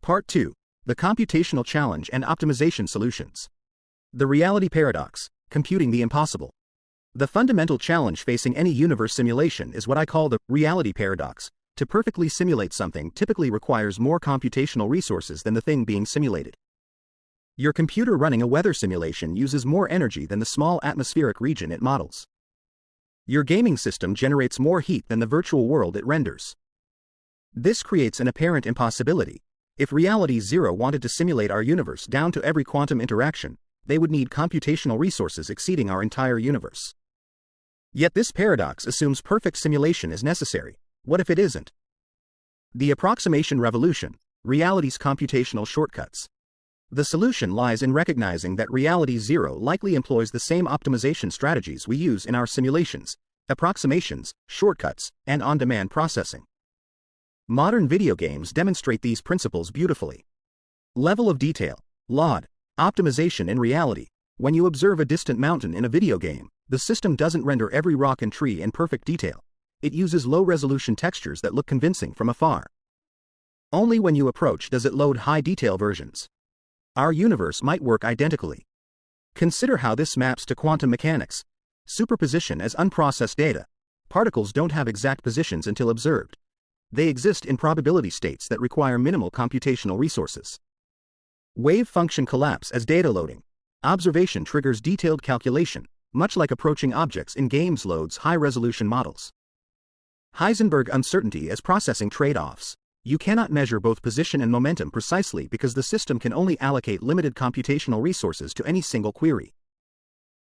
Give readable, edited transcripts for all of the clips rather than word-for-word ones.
Part 2. The Computational Challenge and Optimization Solutions. The Reality Paradox, Computing the Impossible. The fundamental challenge facing any universe simulation is what I call the reality paradox. To perfectly simulate something typically requires more computational resources than the thing being simulated. Your computer running a weather simulation uses more energy than the small atmospheric region it models. Your gaming system generates more heat than the virtual world it renders. This creates an apparent impossibility. If Reality Zero wanted to simulate our universe down to every quantum interaction, they would need computational resources exceeding our entire universe. Yet this paradox assumes perfect simulation is necessary. What if it isn't? The approximation revolution, reality's computational shortcuts. The solution lies in recognizing that Reality Zero likely employs the same optimization strategies we use in our simulations: approximations, shortcuts, and on-demand processing. Modern video games demonstrate these principles beautifully. Level of detail, LOD, optimization in reality. When you observe a distant mountain in a video game, the system doesn't render every rock and tree in perfect detail. It uses low-resolution textures that look convincing from afar. Only when you approach does it load high-detail versions. Our universe might work identically. Consider how this maps to quantum mechanics. Superposition as unprocessed data. Particles don't have exact positions until observed. They exist in probability states that require minimal computational resources. Wave function collapse as data loading. Observation triggers detailed calculation, much like approaching objects in games loads high-resolution models. Heisenberg uncertainty as processing trade-offs. You cannot measure both position and momentum precisely because the system can only allocate limited computational resources to any single query.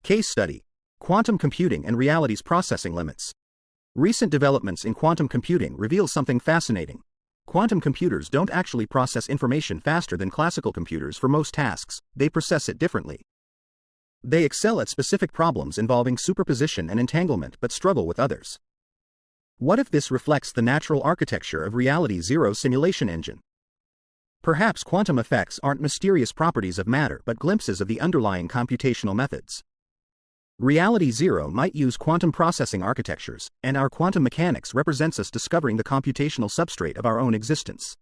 Case study: quantum computing and reality's processing limits. Recent developments in quantum computing reveal something fascinating. Quantum computers don't actually process information faster than classical computers for most tasks, they process it differently. They excel at specific problems involving superposition and entanglement but struggle with others. What if this reflects the natural architecture of Reality Zero's simulation engine? Perhaps quantum effects aren't mysterious properties of matter but glimpses of the underlying computational methods. Reality Zero might use quantum processing architectures, and our quantum mechanics represents us discovering the computational substrate of our own existence.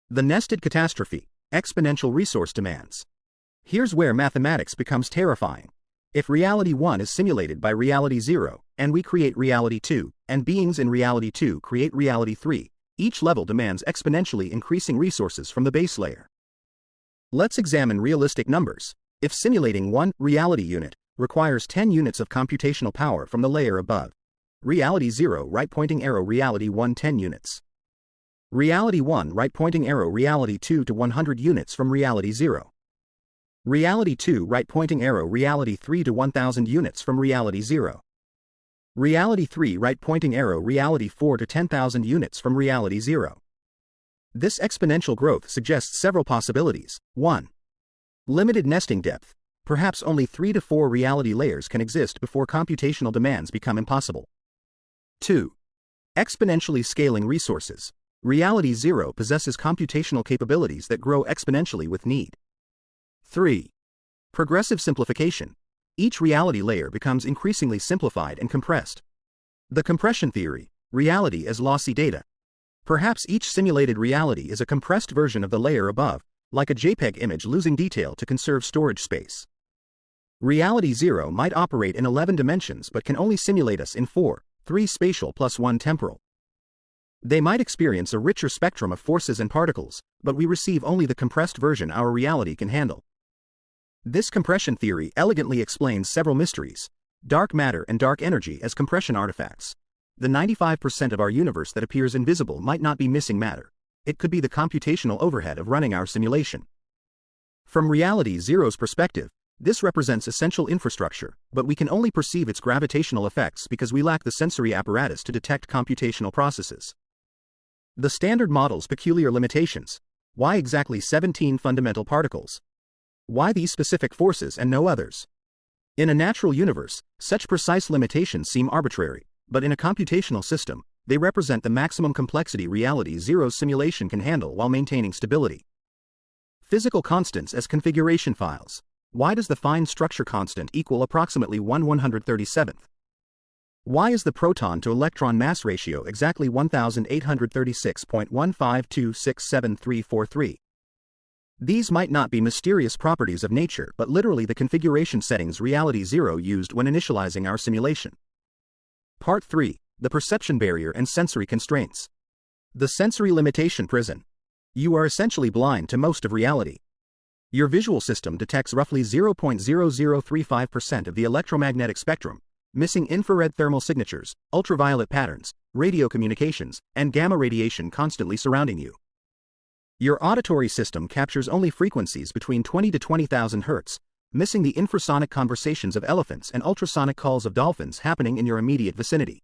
The nested catastrophe, exponential resource demands. Here's where mathematics becomes terrifying. If Reality 1 is simulated by Reality 0, and we create Reality 2, and beings in Reality 2 create Reality 3, each level demands exponentially increasing resources from the base layer. Let's examine realistic numbers. If simulating one reality unit requires 10 units of computational power from the layer above, Reality 0 right pointing arrow Reality 1 10 units. Reality 1 right pointing arrow Reality 2 to 100 units from Reality 0. Reality 2 right pointing arrow Reality 3 to 1000 units from Reality 0. Reality 3 right pointing arrow Reality 4 to 10,000 units from Reality 0. This exponential growth suggests several possibilities. 1. Limited nesting depth. Perhaps only 3 to 4 reality layers can exist before computational demands become impossible. 2. Exponentially scaling resources. Reality 0 possesses computational capabilities that grow exponentially with need. 3. Progressive simplification. Each reality layer becomes increasingly simplified and compressed. The compression theory, reality as lossy data. Perhaps each simulated reality is a compressed version of the layer above, like a JPEG image losing detail to conserve storage space. Reality 0 might operate in 11 dimensions but can only simulate us in 4, 3 spatial plus 1 temporal. They might experience a richer spectrum of forces and particles, but we receive only the compressed version our reality can handle. This compression theory elegantly explains several mysteries: dark matter and dark energy as compression artifacts. The 95% of our universe that appears invisible might not be missing matter. It could be the computational overhead of running our simulation. From Reality Zero's perspective, this represents essential infrastructure, but we can only perceive its gravitational effects because we lack the sensory apparatus to detect computational processes. The standard model's peculiar limitations. Why exactly 17 fundamental particles? Why these specific forces and no others? In a natural universe, such precise limitations seem arbitrary, but in a computational system, they represent the maximum complexity Reality Zero's simulation can handle while maintaining stability. Physical constants as configuration files. Why does the fine structure constant equal approximately 1/137th? Why is the proton-to-electron mass ratio exactly 1836.152673343? These might not be mysterious properties of nature but literally the configuration settings reality 0 used when initializing our simulation. Part 3. The perception barrier and sensory constraints. The sensory limitation prison. You are essentially blind to most of reality. Your visual system detects roughly 0.0035% of the electromagnetic spectrum, missing infrared thermal signatures, ultraviolet patterns, radio communications, and gamma radiation constantly surrounding you. Your auditory system captures only frequencies between 20 to 20,000 Hz, missing the infrasonic conversations of elephants and ultrasonic calls of dolphins happening in your immediate vicinity.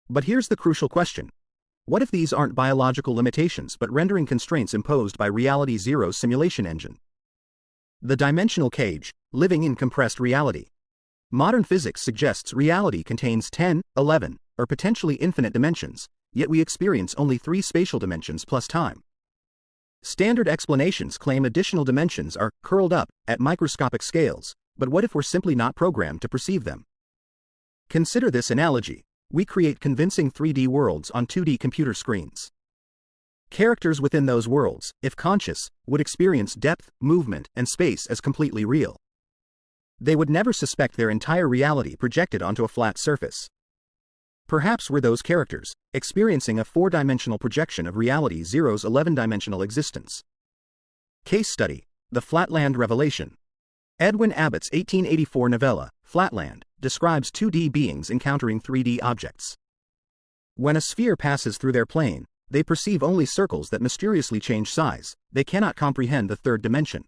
But here's the crucial question. What if these aren't biological limitations but rendering constraints imposed by Reality Zero's simulation engine? The dimensional cage, living in compressed reality. Modern physics suggests reality contains 10, 11, or potentially infinite dimensions, yet we experience only 3 spatial dimensions plus time. Standard explanations claim additional dimensions are curled up at microscopic scales, but what if we're simply not programmed to perceive them? Consider this analogy. We create convincing 3D worlds on 2D computer screens. Characters within those worlds, if conscious, would experience depth, movement, and space as completely real. They would never suspect their entire reality projected onto a flat surface. Perhaps we're those characters, experiencing a 4-dimensional projection of Reality Zero's 11-dimensional existence. Case study: The Flatland Revelation. Edwin Abbott's 1884 novella, Flatland, describes 2D beings encountering 3D objects. When a sphere passes through their plane, they perceive only circles that mysteriously change size. They cannot comprehend the third dimension.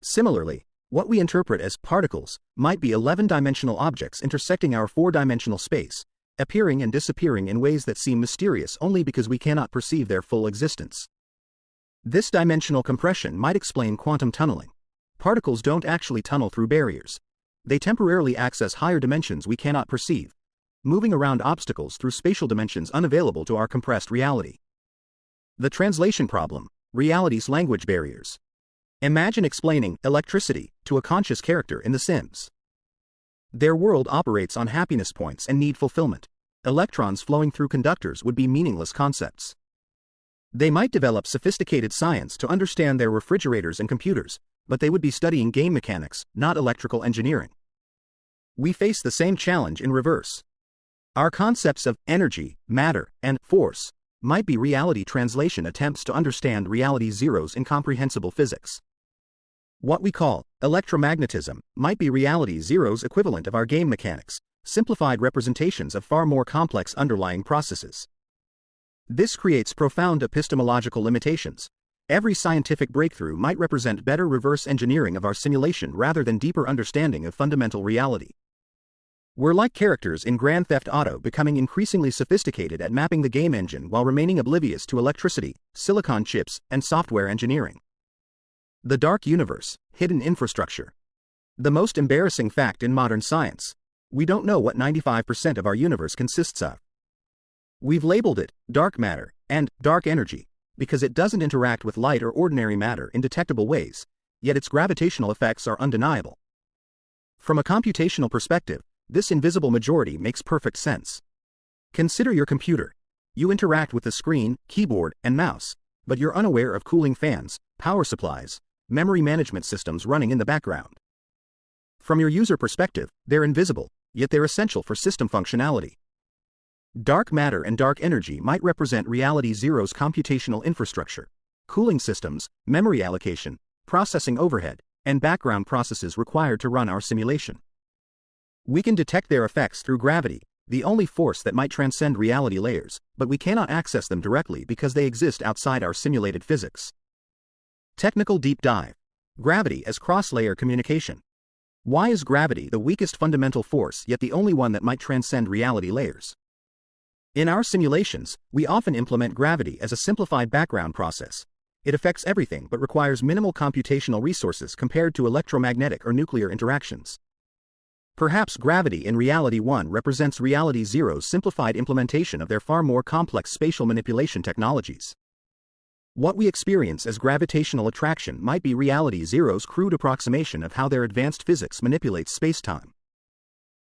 Similarly, what we interpret as particles might be 11-dimensional objects intersecting our 4-dimensional space, appearing and disappearing in ways that seem mysterious only because we cannot perceive their full existence. This dimensional compression might explain quantum tunneling. Particles don't actually tunnel through barriers. They temporarily access higher dimensions we cannot perceive, moving around obstacles through spatial dimensions unavailable to our compressed reality. The translation problem: reality's language barriers. Imagine explaining electricity to a conscious character in The Sims. Their world operates on happiness points and need fulfillment. Electrons flowing through conductors would be meaningless concepts. They might develop sophisticated science to understand their refrigerators and computers, but they would be studying game mechanics, not electrical engineering. We face the same challenge in reverse. Our concepts of energy, matter, and force might be reality translation attempts to understand Reality Zero's incomprehensible physics. What we call electromagnetism might be Reality Zero's equivalent of our game mechanics, simplified representations of far more complex underlying processes. This creates profound epistemological limitations. Every scientific breakthrough might represent better reverse engineering of our simulation rather than deeper understanding of fundamental reality. We're like characters in Grand Theft Auto becoming increasingly sophisticated at mapping the game engine while remaining oblivious to electricity, silicon chips, and software engineering. The dark universe, hidden infrastructure. The most embarrassing fact in modern science: we don't know what 95% of our universe consists of. We've labeled it dark matter and dark energy because it doesn't interact with light or ordinary matter in detectable ways, yet its gravitational effects are undeniable. From a computational perspective, this invisible majority makes perfect sense. Consider your computer. You interact with the screen, keyboard, and mouse, but you're unaware of cooling fans, power supplies, memory management systems running in the background. From your user perspective, they're invisible, yet they're essential for system functionality. Dark matter and dark energy might represent Reality Zero's computational infrastructure, cooling systems, memory allocation, processing overhead, and background processes required to run our simulation. We can detect their effects through gravity, the only force that might transcend reality layers, but we cannot access them directly because they exist outside our simulated physics. Technical deep dive. Gravity as cross-layer communication. Why is gravity the weakest fundamental force yet the only one that might transcend reality layers? In our simulations, we often implement gravity as a simplified background process. It affects everything but requires minimal computational resources compared to electromagnetic or nuclear interactions. Perhaps gravity in Reality 1 represents Reality Zero's simplified implementation of their far more complex spatial manipulation technologies. What we experience as gravitational attraction might be Reality Zero's crude approximation of how their advanced physics manipulates space-time.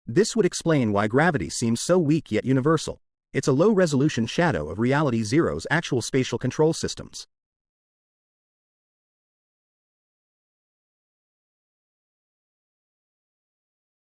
This would explain why gravity seems so weak yet universal. It's a low-resolution shadow of reality zero's actual spatial control systems.